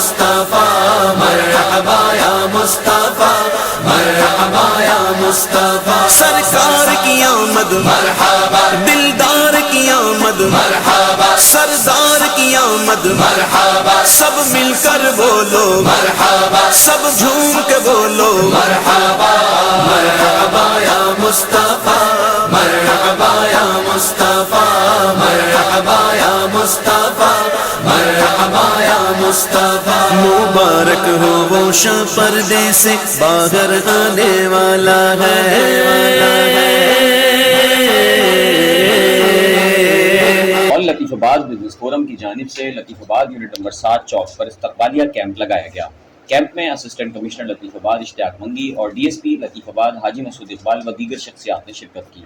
مصطفیٰ مرحبا یا مصطفیٰ مرحبا یا مصطفیٰ سرکار کی آمد مرحبا دلدار کی آمد مرحبا سردار کی آمد مرحبا سب مل کر بولو مرحبا سب جھوم کے بولو مرحبا مرحبا یا مصطفیٰ مرحبا یا مصطفیٰ مرحبا یا مصطفیٰ مرحبا یا مصطفیٰ مبارک ہو وہ شب پردے سے باہر آنے والا ہے اور لطیف آباد بزنس فورم کی جانب سے لطیف آباد یونٹ نمبر 7 چوک پر استقبالیہ کیمپ لگایا گیا۔ کیمپ میں اسسٹنٹ کمشنر لطیف آباد اشتیاق منگی اور ڈی ایس پی لطیف آباد حاجی مسعود اقبال و دیگر شخصیات نے شرکت کی۔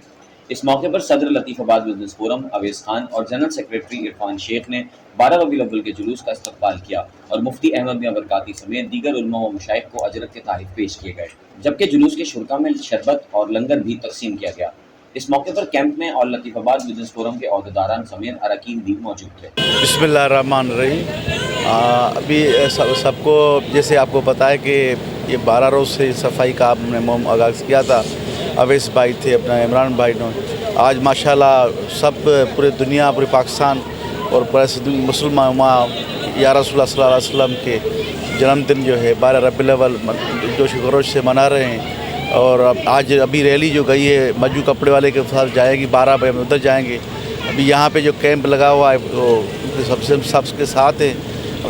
اس موقع پر صدر لطیف آباد بزنس فورم اویس خان اور جنرل سیکریٹری عرفان شیخ نے 12 ربیع الاول کے جلوس کا استقبال کیا اور مفتی احمد میاں برکاتی سمیت دیگر علماء و مشائخ کو اجرت کے تحائف پیش کیے گئے، جبکہ جلوس کے شرکاء میں شربت اور لنگر بھی تقسیم کیا گیا۔ اس موقع پر کیمپ میں اور لطیف آباد بزنس فورم کے عہدیداران سمیت اراکین بھی موجود تھے۔ بسم اللہ الرحمن الرحیم۔ ابھی سب کو جیسے آپ کو پتہ ہے کہ یہ 12 روز سے صفائی کا ہم نے آغاز کیا تھا، اویس بھائی تھے، اپنا عمران بھائی نے، آج ماشاءاللہ سب پورے دنیا پورے پاکستان اور پورے مسلمان یا رسول اللہ صلی اللہ علیہ وسلم کے جنم دن جو ہے 12 ربیع الاول جوش و خروش سے منا رہے ہیں۔ اور آج ابھی ریلی جو گئی ہے مجو کپڑے والے کے ساتھ جائے گی، 12 بجے ادھر جائیں گے۔ ابھی یہاں پہ جو کیمپ لگا ہوا ہے وہ سب کے ساتھ ہیں،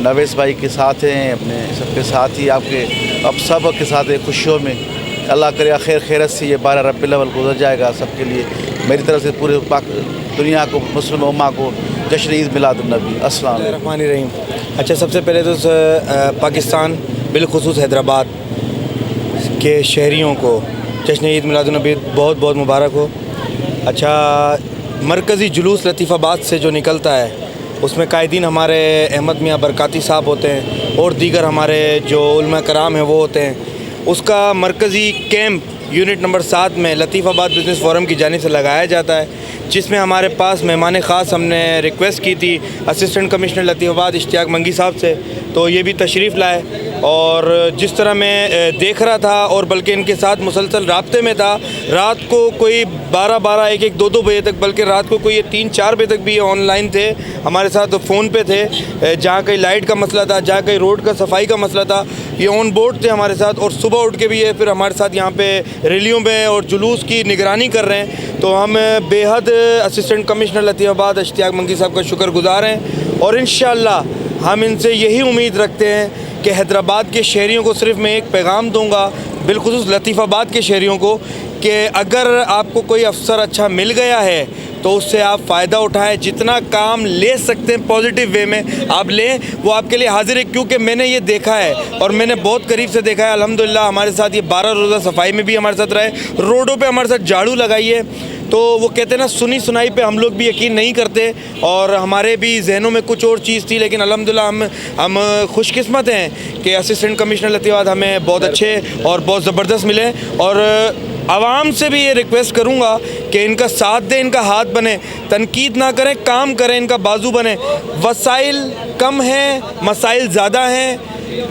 اویس بھائی کے ساتھ ہیں، اپنے سب کے ساتھ ہی آپ کے اب سب کے ساتھ ہیں خوشیوں میں۔ اللہ کرے خیر خیرت سے یہ 12 ربیع الاول گزر جائے گا سب کے لیے۔ میری طرف سے پورے دنیا کو مسلم امہ کو جشن عید میلاد النبی۔ السلام علیکم۔ الرحمن الرحیم۔ اچھا، سب سے پہلے تو پاکستان بالخصوص حیدرآباد کے شہریوں کو جشن عید میلاد النبی بہت بہت مبارک ہو۔ اچھا، مرکزی جلوس لطیف آباد سے جو نکلتا ہے اس میں قائدین ہمارے احمد میاں برکاتی صاحب ہوتے ہیں اور دیگر ہمارے جو علماء کرام ہیں وہ ہوتے ہیں۔ اس کا مرکزی کیمپ یونٹ نمبر 7 میں لطیف آباد بزنس فورم کی جانب سے لگایا جاتا ہے، جس میں ہمارے پاس مہمان خاص ہم نے ریکویسٹ کی تھی اسسٹنٹ کمشنر لطیف آباد اشتیاق منگی صاحب سے، تو یہ بھی تشریف لائے۔ اور جس طرح میں دیکھ رہا تھا اور بلکہ ان کے ساتھ مسلسل رابطے میں تھا، رات کو کوئی 12 1 2 بجے تک، بلکہ رات کو کوئی 3 4 بجے تک بھی آن لائن تھے ہمارے ساتھ، فون پہ تھے۔ جہاں کہیں لائٹ کا مسئلہ تھا، جہاں کہیں روڈ کا صفائی کا مسئلہ تھا، یہ آن بورڈ تھے ہمارے ساتھ، اور صبح اٹھ کے بھی یہ پھر ہمارے ساتھ یہاں پہ ریلیوں میں اور جلوس کی نگرانی کر رہے ہیں۔ تو ہم بے حد اسسٹنٹ کمشنر لطیف آباد اشتیاق منگی صاحب کا شکر گزار ہیں، اور انشاءاللہ ہم ان سے یہی امید رکھتے ہیں کہ حیدرآباد کے شہریوں کو صرف میں ایک پیغام دوں گا، بالخصوص لطیف آباد کے شہریوں کو، کہ اگر آپ کو کوئی افسر اچھا مل گیا ہے تو اس سے آپ فائدہ اٹھائیں، جتنا کام لے سکتے ہیں پازیٹیو وے میں آپ لیں، وہ آپ کے لیے حاضر ہے۔ کیونکہ میں نے یہ دیکھا ہے اور میں نے بہت قریب سے دیکھا ہے، الحمدللہ ہمارے ساتھ یہ 12 روزہ صفائی میں بھی ہمارے ساتھ رہے، روڈوں پہ ہمارے ساتھ جھاڑو لگائی ہے۔ تو وہ کہتے ہیں نا، سنی سنائی پہ ہم لوگ بھی یقین نہیں کرتے، اور ہمارے بھی ذہنوں میں کچھ اور چیز تھی، لیکن الحمدللہ ہم خوش قسمت ہیں کہ اسسٹنٹ کمشنر لطیف آباد ہمیں بہت اچھے اور بہت زبردست ملے۔ اور عوام سے بھی یہ ریکویسٹ کروں گا کہ ان کا ساتھ دیں، ان کا ہاتھ بنے، تنقید نہ کریں، کام کریں، ان کا بازو بنے۔ وسائل کم ہیں، مسائل زیادہ ہیں،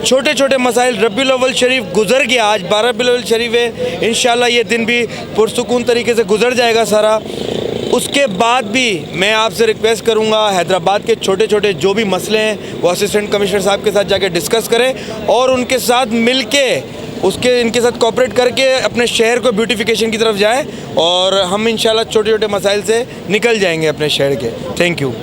چھوٹے چھوٹے مسائل۔ ربیع الاول شریف گزر گیا، آج 12 ربیع الاول شریف ہے، انشاءاللہ یہ دن بھی پرسکون طریقے سے گزر جائے گا سارا۔ اس کے بعد بھی میں آپ سے ریکویسٹ کروں گا، حیدرآباد کے چھوٹے چھوٹے جو بھی مسئلے ہیں وہ اسسٹنٹ کمشنر صاحب کے ساتھ جا کے ڈسکس کریں، اور ان کے ساتھ مل کے ان کے ساتھ کوآپریٹ کر کے اپنے شہر کو بیوٹیفیکیشن کی طرف جائیں، اور ہم انشاءاللہ چھوٹے چھوٹے مسائل سے نکل جائیں گے اپنے شہر کے۔ Thank you.